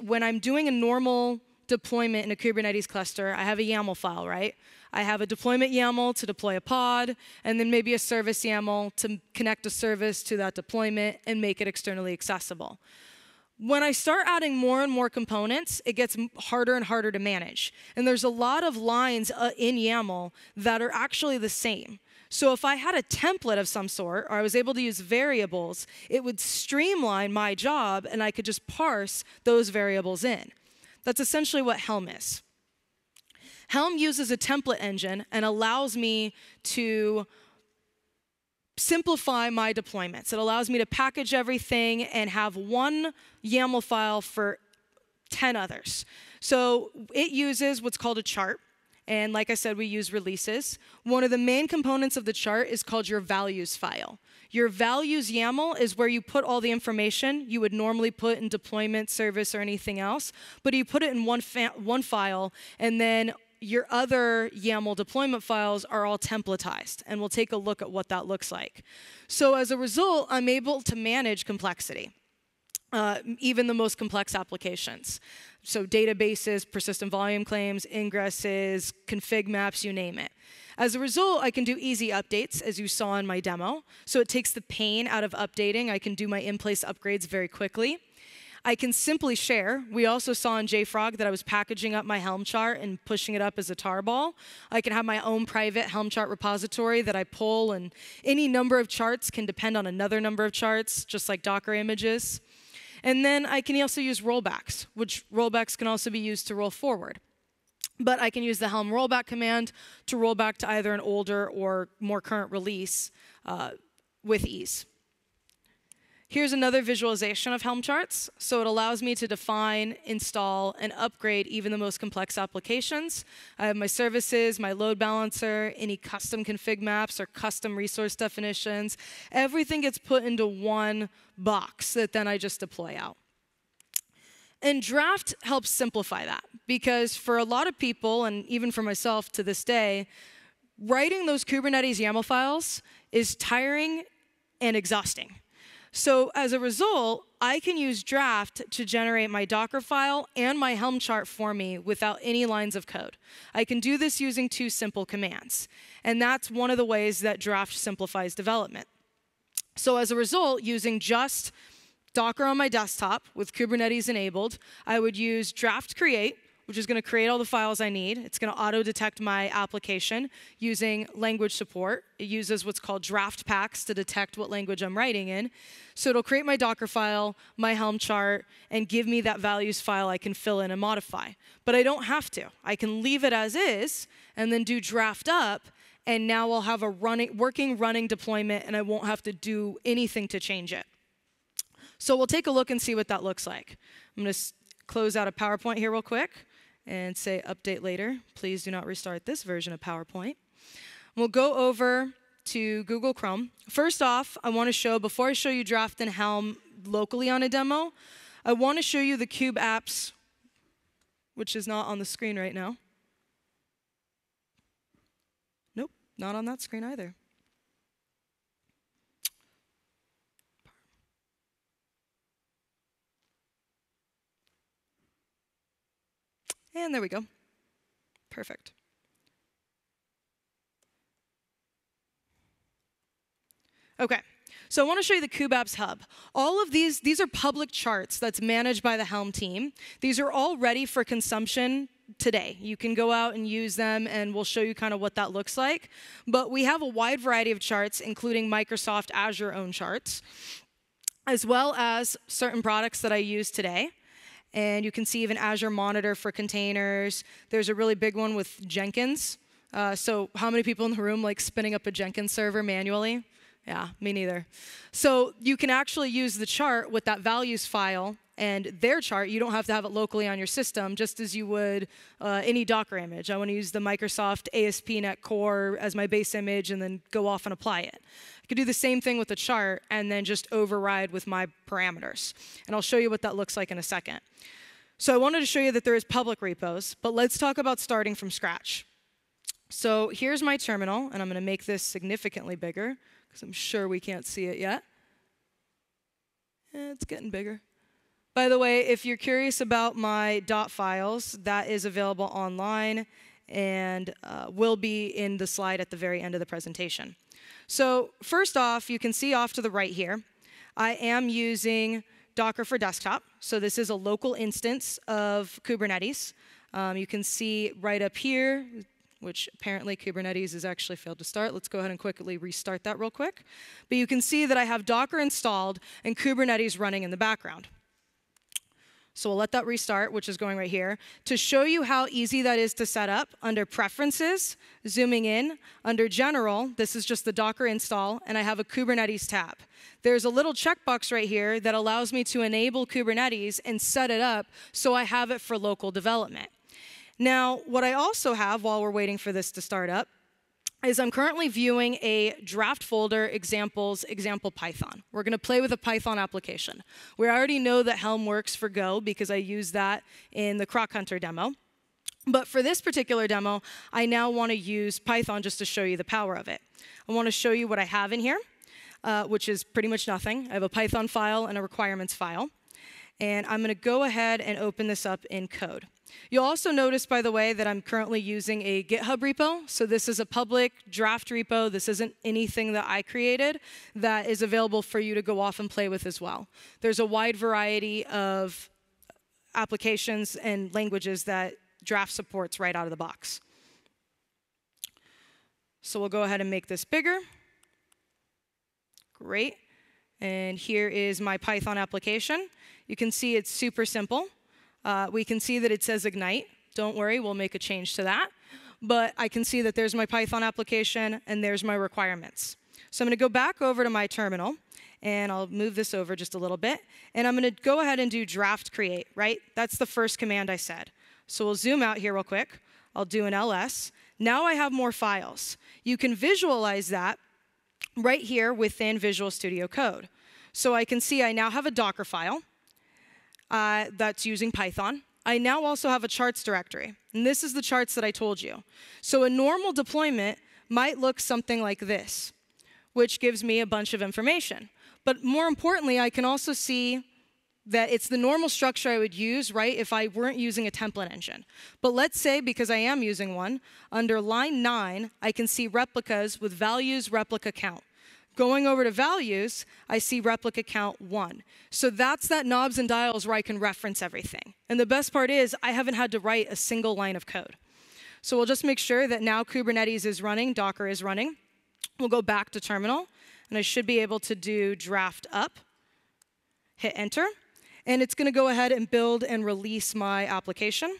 when I'm doing a normal deployment in a Kubernetes cluster, I have a YAML file, right? I have a deployment YAML to deploy a pod, and then maybe a service YAML to connect a service to that deployment and make it externally accessible. When I start adding more and more components, it gets harder and harder to manage. And there's a lot of lines in YAML that are actually the same. So if I had a template of some sort, or I was able to use variables, it would streamline my job, and I could just parse those variables in. That's essentially what Helm is. Helm uses a template engine and allows me to simplify my deployments. It allows me to package everything and have one YAML file for 10 others. So it uses what's called a chart. And like I said, we use releases. One of the main components of the chart is called your values file. Your values YAML is where you put all the information you would normally put in deployment, service, or anything else, but you put it in one file, and then your other YAML deployment files are all templatized, and we'll take a look at what that looks like. So as a result, I'm able to manage complexity, even the most complex applications. So databases, persistent volume claims, ingresses, config maps, you name it. As a result, I can do easy updates, as you saw in my demo. So it takes the pain out of updating. I can do my in-place upgrades very quickly. I can simply share. We also saw in JFrog that I was packaging up my Helm chart and pushing it up as a tarball. I can have my own private Helm chart repository that I pull, and any number of charts can depend on another number of charts, just like Docker images. And then I can also use rollbacks, which rollbacks can also be used to roll forward. But I can use the Helm rollback command to roll back to either an older or more current release with ease. Here's another visualization of Helm charts. So it allows me to define, install, and upgrade even the most complex applications. I have my services, my load balancer, any custom config maps or custom resource definitions. Everything gets put into one box that then I just deploy out. And Draft helps simplify that, because for a lot of people, and even for myself to this day, writing those Kubernetes YAML files is tiring and exhausting. So as a result, I can use Draft to generate my Docker file and my Helm chart for me without any lines of code. I can do this using 2 simple commands. And that's one of the ways that Draft simplifies development. So as a result, using just Docker on my desktop with Kubernetes enabled, I would use Draft create, which is going to create all the files I need. It's going to auto-detect my application using language support. It uses what's called draft packs to detect what language I'm writing in. So it'll create my Docker file, my Helm chart, and give me that values file I can fill in and modify. But I don't have to. I can leave it as is and then do draft up, and now I'll have a working running deployment, and I won't have to do anything to change it. So we'll take a look and see what that looks like. I'm going to close out a PowerPoint here real quick and say update later. Please do not restart this version of PowerPoint. We'll go over to Google Chrome. First off, I want to show, before I show you Draft and Helm locally on a demo, I want to show you the Kube apps, which is not on the screen right now. Nope, not on that screen either. And there we go. Perfect. OK, so I want to show you the Kube Apps Hub. All of these are public charts that's managed by the Helm team. These are all ready for consumption today. You can go out and use them, and we'll show you kind of what that looks like. But we have a wide variety of charts, including Microsoft Azure own charts, as well as certain products that I use today. And you can see even Azure Monitor for containers. There's a really big one with Jenkins. So how many people in the room like spinning up a Jenkins server manually? Yeah, me neither. So you can actually use the chart with that values file and their chart. You don't have to have it locally on your system, just as you would any Docker image. I want to use the Microsoft ASP.NET Core as my base image and then go off and apply it. I could do the same thing with the chart and then just override with my parameters. And I'll show you what that looks like in a second. So I wanted to show you that there is public repos, but let's talk about starting from scratch. So here's my terminal, and I'm going to make this significantly bigger, because I'm sure we can't see it yet. It's getting bigger. By the way, if you're curious about my .dot files, that is available online and will be in the slide at the very end of the presentation. So first off, you can see off to the right here, I am using Docker for Desktop. So this is a local instance of Kubernetes. You can see right up here, which apparently Kubernetes has actually failed to start. Let's go ahead and quickly restart that real quick. But you can see that I have Docker installed and Kubernetes running in the background. So we'll let that restart, which is going right here. To show you how easy that is to set up, under Preferences, zooming in, under General, this is just the Docker install, and I have a Kubernetes tab. There's a little checkbox right here that allows me to enable Kubernetes and set it up so I have it for local development. Now, what I also have while we're waiting for this to start up is I'm currently viewing a draft folder example Python. We're going to play with a Python application. We already know that Helm works for Go because I used that in the Croc Hunter demo. But for this particular demo, I now want to use Python just to show you the power of it. I want to show you what I have in here, which is pretty much nothing. I have a Python file and a requirements file. And I'm going to go ahead and open this up in code. You'll also notice, by the way, that I'm currently using a GitHub repo. So this is a public draft repo. This isn't anything that I created. That is available for you to go off and play with as well. There's a wide variety of applications and languages that draft supports right out of the box. So we'll go ahead and make this bigger. Great. And here is my Python application. You can see it's super simple. We can see that it says Ignite. Don't worry, we'll make a change to that. But I can see that there's my Python application, and there's my requirements. So I'm going to go back over to my terminal, and I'll move this over just a little bit. And I'm going to go ahead and do draft create, right? That's the first command I said. So we'll zoom out here real quick. I'll do an ls. Now I have more files. You can visualize that right here within Visual Studio Code. So I can see I now have a Docker file that's using Python. I now also have a charts directory. And this is the charts that I told you. So a normal deployment might look something like this, which gives me a bunch of information. But more importantly, I can also see that it's the normal structure I would use, right, if I weren't using a template engine. But let's say, because I am using one, under line 9, I can see replicas with values replica count. Going over to values, I see replica count 1. So that's that knobs and dials where I can reference everything. And the best part is I haven't had to write a single line of code. So we'll just make sure that now Kubernetes is running, Docker is running. We'll go back to terminal, and I should be able to do draft up, hit enter, and it's going to go ahead and build and release my application.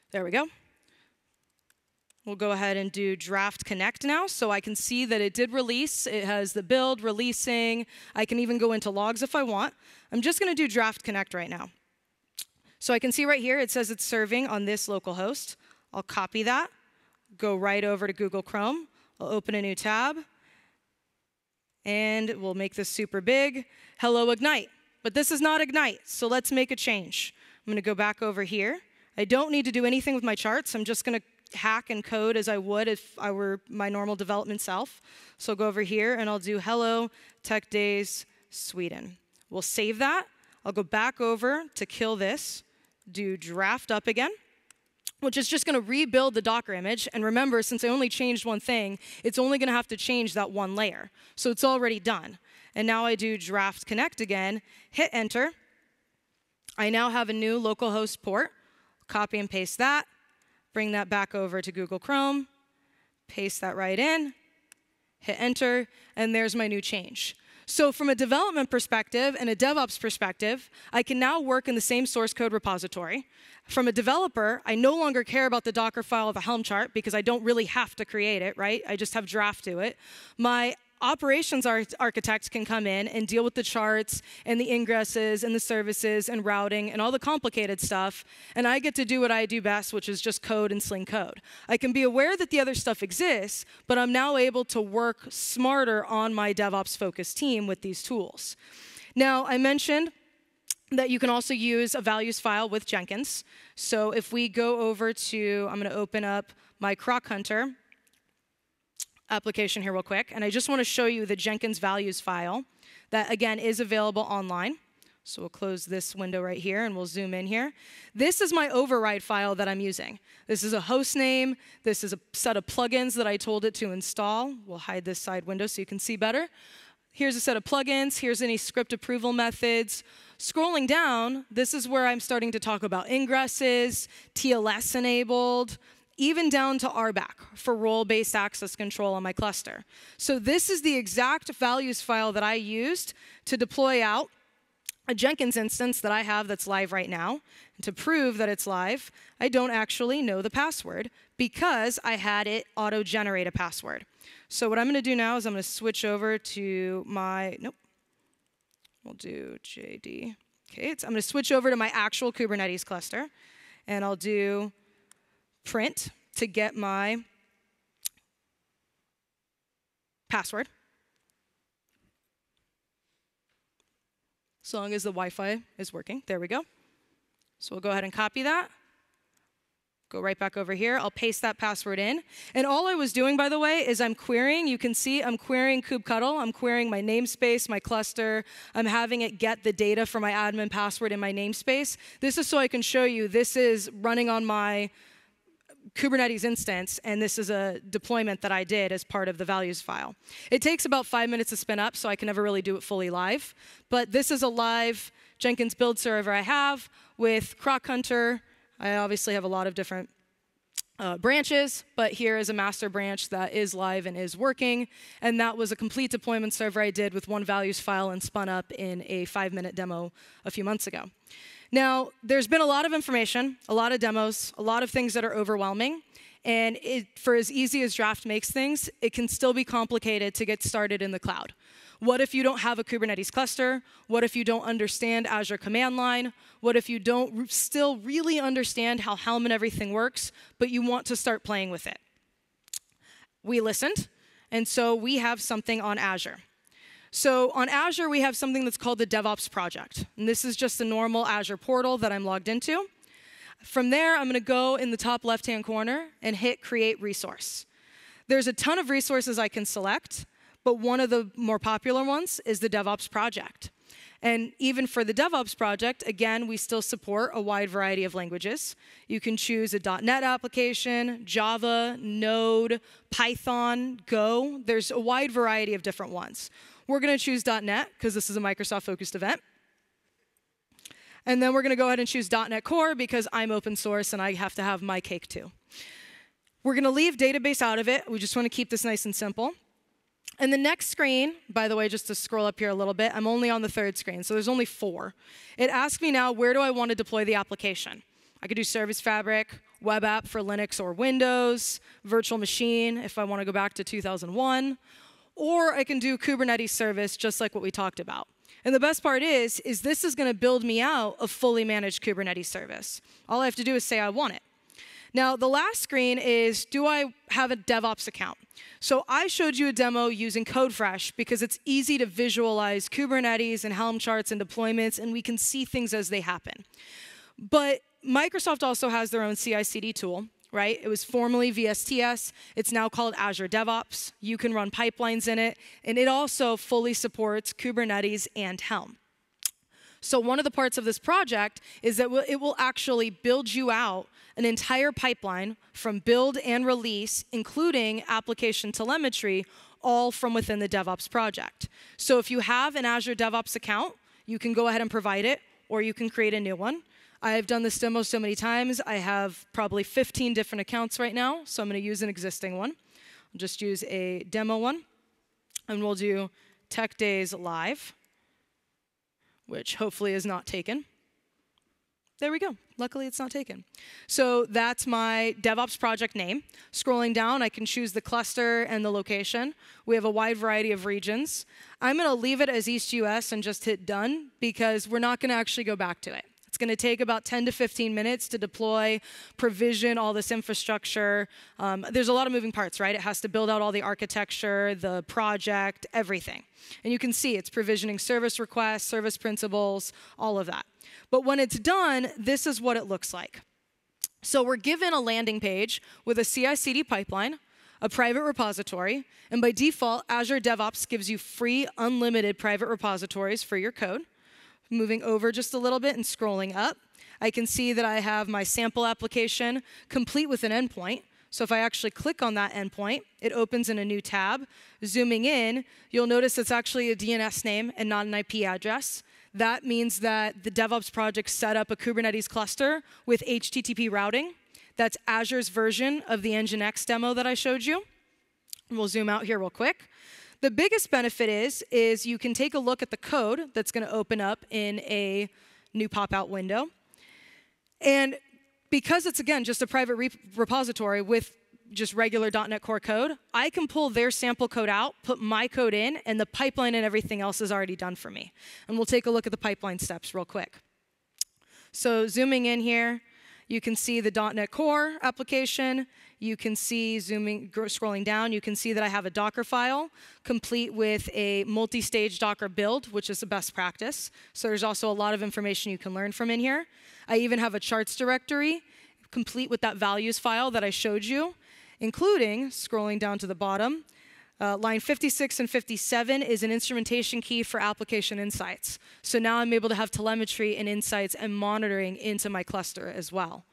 There we go. We'll go ahead and do draft connect now, so I can see that it did release. It has the build, releasing. I can even go into logs if I want. I'm just going to do draft connect right now. So I can see right here, it says it's serving on this local host. I'll copy that, go right over to Google Chrome. I'll open a new tab, and we'll make this super big. Hello, Ignite. But this is not Ignite, so let's make a change. I'm going to go back over here. I don't need to do anything with my charts. I'm just going to hack and code as I would if I were my normal development self. So I'll go over here, and I'll do Hello, TechDays, Sweden. We'll save that. I'll go back over to kill this, do draft up again, which is just going to rebuild the Docker image. And remember, since I only changed one thing, it's only going to have to change that one layer. So it's already done. And now I do draft connect again, hit enter. I now have a new localhost port. Copy and paste that, bring that back over to Google Chrome, paste that right in, hit enter, and there's my new change. So from a development perspective and a DevOps perspective, I can now work in the same source code repository. From a developer, I no longer care about the Docker file or the Helm chart because I don't really have to create it, right? I just have draft to it. My operations architects can come in and deal with the charts and the ingresses and the services and routing and all the complicated stuff, and I get to do what I do best, which is just code and sling code. I can be aware that the other stuff exists, but I'm now able to work smarter on my DevOps-focused team with these tools. Now, I mentioned that you can also use a values file with Jenkins. So if we go over to, I'm going to open up my Croc Hunter application here real quick, and I just want to show you the Jenkins values file that, again, is available online. So we'll close this window right here, and we'll zoom in here. This is my override file that I'm using. This is a host name. This is a set of plugins that I told it to install. We'll hide this side window so you can see better. Here's a set of plugins. Here's any script approval methods. Scrolling down, this is where I'm starting to talk about ingresses, TLS enabled, even down to RBAC for role-based access control on my cluster. So this is the exact values file that I used to deploy out a Jenkins instance that I have that's live right now. And to prove that it's live, I don't actually know the password because I had it auto-generate a password. So what I'm going to do now is I'm going to switch over to my, we'll do JD. Okay, I'm going to switch over to my actual Kubernetes cluster, and I'll do print to get my password. As long as the Wi-Fi is working. There we go. So we'll go ahead and copy that. Go right back over here. I'll paste that password in. And all I was doing, by the way, is I'm querying. You can see I'm querying kubectl. I'm querying my namespace, my cluster. I'm having it get the data for my admin password in my namespace. This is so I can show you this is running on my Kubernetes instance, and this is a deployment that I did as part of the values file. It takes about 5 minutes to spin up, so I can never really do it fully live. But this is a live Jenkins build server I have with Croc Hunter. I obviously have a lot of different branches, but here is a master branch that is live and is working. And that was a complete deployment server I did with one values file and spun up in a 5-minute demo a few months ago. Now, there's been a lot of information, a lot of demos, a lot of things that are overwhelming. And for as easy as Draft makes things, it can still be complicated to get started in the cloud. What if you don't have a Kubernetes cluster? What if you don't understand Azure command line? What if you don't still really understand how Helm and everything works, but you want to start playing with it? We listened, and so we have something on Azure. So on Azure, we have something that's called the DevOps project. And this is just a normal Azure portal that I'm logged into. From there, I'm going to go in the top left-hand corner and hit Create Resource. There's a ton of resources I can select, but one of the more popular ones is the DevOps project. And even for the DevOps project, again, we still support a wide variety of languages. You can choose a .NET application, Java, Node, Python, Go. There's a wide variety of different ones. We're going to choose .NET because this is a Microsoft-focused event. And then we're going to go ahead and choose .NET Core because I'm open source and I have to have my cake too. We're going to leave database out of it. We just want to keep this nice and simple. And the next screen, by the way, just to scroll up here a little bit, I'm only on the third screen, so there's only 4. It asks me now, where do I want to deploy the application? I could do Service Fabric, Web App for Linux or Windows, Virtual Machine if I want to go back to 2001, or I can do Kubernetes service just like what we talked about. And the best part is this is going to build me out a fully managed Kubernetes service. All I have to do is say I want it. Now, the last screen is, do I have a DevOps account? So I showed you a demo using CodeFresh because it's easy to visualize Kubernetes and Helm charts and deployments, and we can see things as they happen. But Microsoft also has their own CI/CD tool, right? It was formerly VSTS. It's now called Azure DevOps. You can run pipelines in it, and it also fully supports Kubernetes and Helm. So one of the parts of this project is that it will actually build you out an entire pipeline from build and release, including application telemetry, all from within the DevOps project. So if you have an Azure DevOps account, you can go ahead and provide it, or you can create a new one. I've done this demo so many times. I have probably 15 different accounts right now, so I'm going to use an existing one. I'll just use a demo one, and we'll do TechDays Live, which hopefully is not taken. There we go. Luckily, it's not taken. So that's my DevOps project name. Scrolling down, I can choose the cluster and the location. We have a wide variety of regions. I'm going to leave it as East US and just hit Done because we're not going to actually go back to it. It's going to take about 10 to 15 minutes to deploy, provision all this infrastructure. There's a lot of moving parts, right? It has to build out all the architecture, the project, everything. And you can see it's provisioning service requests, service principals, all of that. But when it's done, this is what it looks like. So we're given a landing page with a CI/CD pipeline, a private repository, and by default, Azure DevOps gives you free, unlimited private repositories for your code. Moving over just a little bit and scrolling up, I can see that I have my sample application complete with an endpoint. So if I actually click on that endpoint, it opens in a new tab. Zooming in, you'll notice it's actually a DNS name and not an IP address. That means that the DevOps project set up a Kubernetes cluster with HTTP routing. That's Azure's version of the Nginx demo that I showed you. We'll zoom out here real quick. The biggest benefit is you can take a look at the code that's going to open up in a new pop-out window. And because it's, again, just a private repository with just regular .NET Core code, I can pull their sample code out, put my code in, and the pipeline and everything else is already done for me. And we'll take a look at the pipeline steps real quick. So zooming in here, you can see the .NET Core application. You can see, scrolling down, you can see that I have a Docker file complete with a multi-stage Docker build, which is the best practice. So there's also a lot of information you can learn from in here. I even have a charts directory complete with that values file that I showed you, including, scrolling down to the bottom, line 56 and 57 is an instrumentation key for application insights. So now I'm able to have telemetry and insights and monitoring into my cluster as well.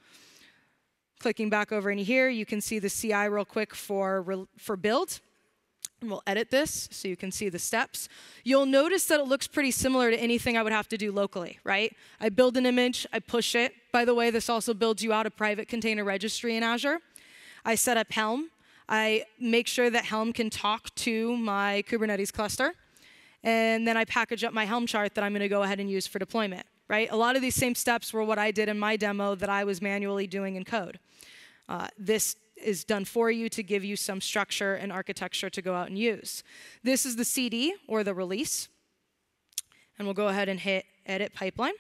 Clicking back over in here, you can see the CI real quick for build. And we'll edit this so you can see the steps. You'll notice that it looks pretty similar to anything I would have to do locally, right? I build an image, I push it. By the way, this also builds you out a private container registry in Azure. I set up Helm. I make sure that Helm can talk to my Kubernetes cluster. And then I package up my Helm chart that I'm going to go ahead and use for deployment, right? A lot of these same steps were what I did in my demo that I was manually doing in code. This is done for you to give you some structure and architecture to go out and use. This is the CD, or the release. And we'll go ahead and hit Edit Pipeline.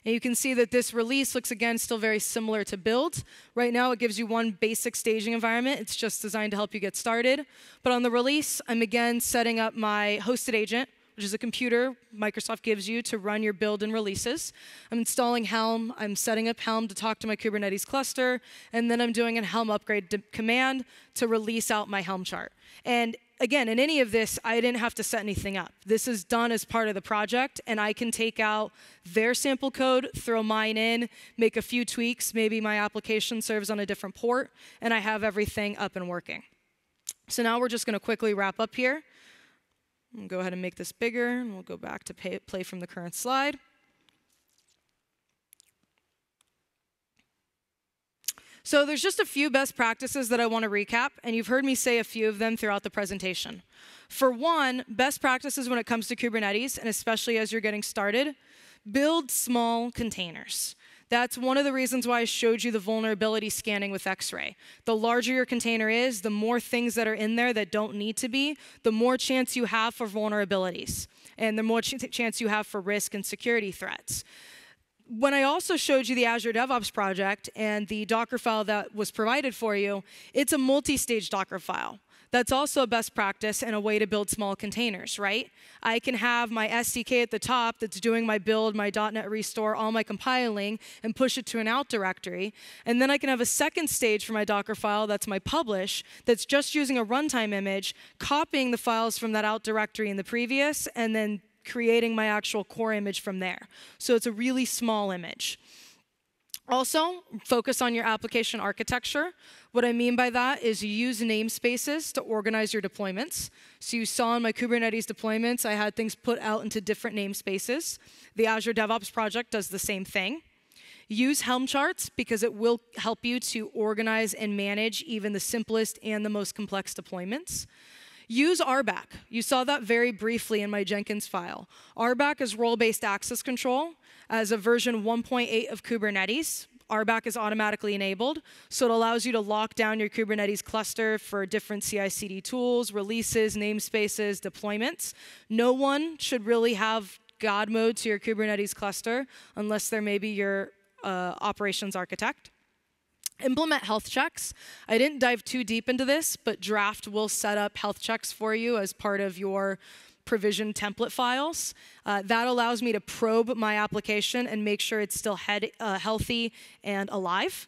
And you can see that this release looks, again, still very similar to build. Right now, it gives you one basic staging environment. It's just designed to help you get started. But on the release, I'm, again, setting up my hosted agent, which is a computer Microsoft gives you to run your build and releases. I'm installing Helm. I'm setting up Helm to talk to my Kubernetes cluster. And then I'm doing a Helm upgrade command to release out my Helm chart. And again, in any of this, I didn't have to set anything up. This is done as part of the project, and I can take out their sample code, throw mine in, make a few tweaks. Maybe my application serves on a different port, and I have everything up and working. So now we're just going to quickly wrap up here. We'll go ahead and make this bigger, and we'll go back to play from the current slide. So there's just a few best practices that I want to recap, and you've heard me say a few of them throughout the presentation. For one, best practices when it comes to Kubernetes, and especially as you're getting started, build small containers. That's one of the reasons why I showed you the vulnerability scanning with X-ray. The larger your container is, the more things that are in there that don't need to be, the more chance you have for vulnerabilities, and the more chance you have for risk and security threats. When I also showed you the Azure DevOps project and the Docker file that was provided for you, it's a multi-stage Docker file. That's also a best practice and a way to build small containers, right? I can have my SDK at the top that's doing my build, my .NET restore, all my compiling, and push it to an out directory. And then I can have a second stage for my Docker file, that's my publish, that's just using a runtime image, copying the files from that out directory in the previous, and then creating my actual core image from there. So it's a really small image. Also, focus on your application architecture. What I mean by that is you use namespaces to organize your deployments. So you saw in my Kubernetes deployments, I had things put out into different namespaces. The Azure DevOps project does the same thing. Use Helm charts because it will help you to organize and manage even the simplest and the most complex deployments. Use RBAC. You saw that very briefly in my Jenkins file. RBAC is role-based access control. As a version 1.8 of Kubernetes, RBAC is automatically enabled, so it allows you to lock down your Kubernetes cluster for different CI/CD tools, releases, namespaces, deployments. No one should really have God mode to your Kubernetes cluster unless they're maybe your operations architect. Implement health checks. I didn't dive too deep into this, but Draft will set up health checks for you as part of your provision template files. That allows me to probe my application and make sure it's still healthy and alive.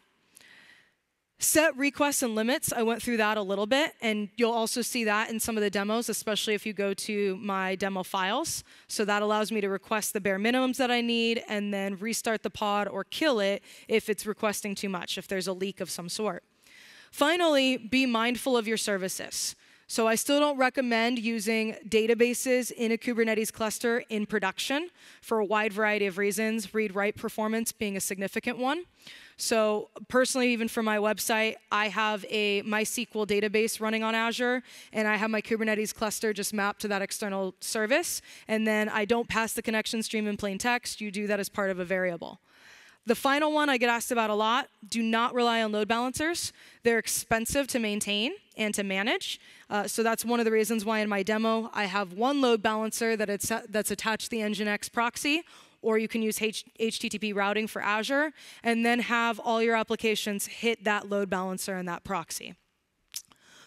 Set requests and limits, I went through that a little bit, and you'll also see that in some of the demos, especially if you go to my demo files. So that allows me to request the bare minimums that I need and then restart the pod or kill it if it's requesting too much, if there's a leak of some sort. Finally, be mindful of your services. So I still don't recommend using databases in a Kubernetes cluster in production for a wide variety of reasons, read-write performance being a significant one. So personally, even for my website, I have a MySQL database running on Azure, and I have my Kubernetes cluster just mapped to that external service, and then I don't pass the connection stream in plain text. You do that as part of a variable. The final one I get asked about a lot, do not rely on load balancers. They're expensive to maintain and to manage. So that's one of the reasons why in my demo I have one load balancer that's attached to the Nginx proxy, or you can use HTTP routing for Azure, and then have all your applications hit that load balancer and that proxy.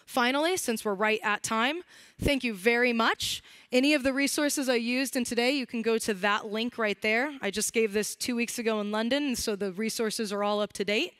Finally, since we're right at time, thank you very much. Any of the resources I used in today, you can go to that link right there. I just gave this 2 weeks ago in London, so the resources are all up to date.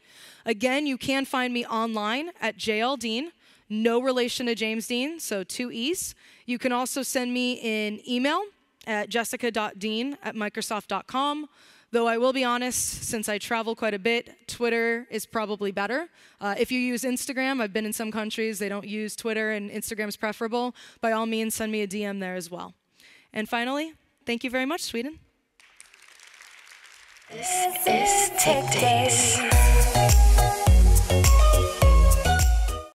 Again, you can find me online at JL Deen, no relation to James Deen, so 2 E's. You can also send me an email at jessica.deen@microsoft.com. Though I will be honest, since I travel quite a bit, Twitter is probably better. If you use Instagram, I've been in some countries, they don't use Twitter, and Instagram is preferable. By all means, send me a DM there as well. And finally, thank you very much, Sweden. This is TechDays.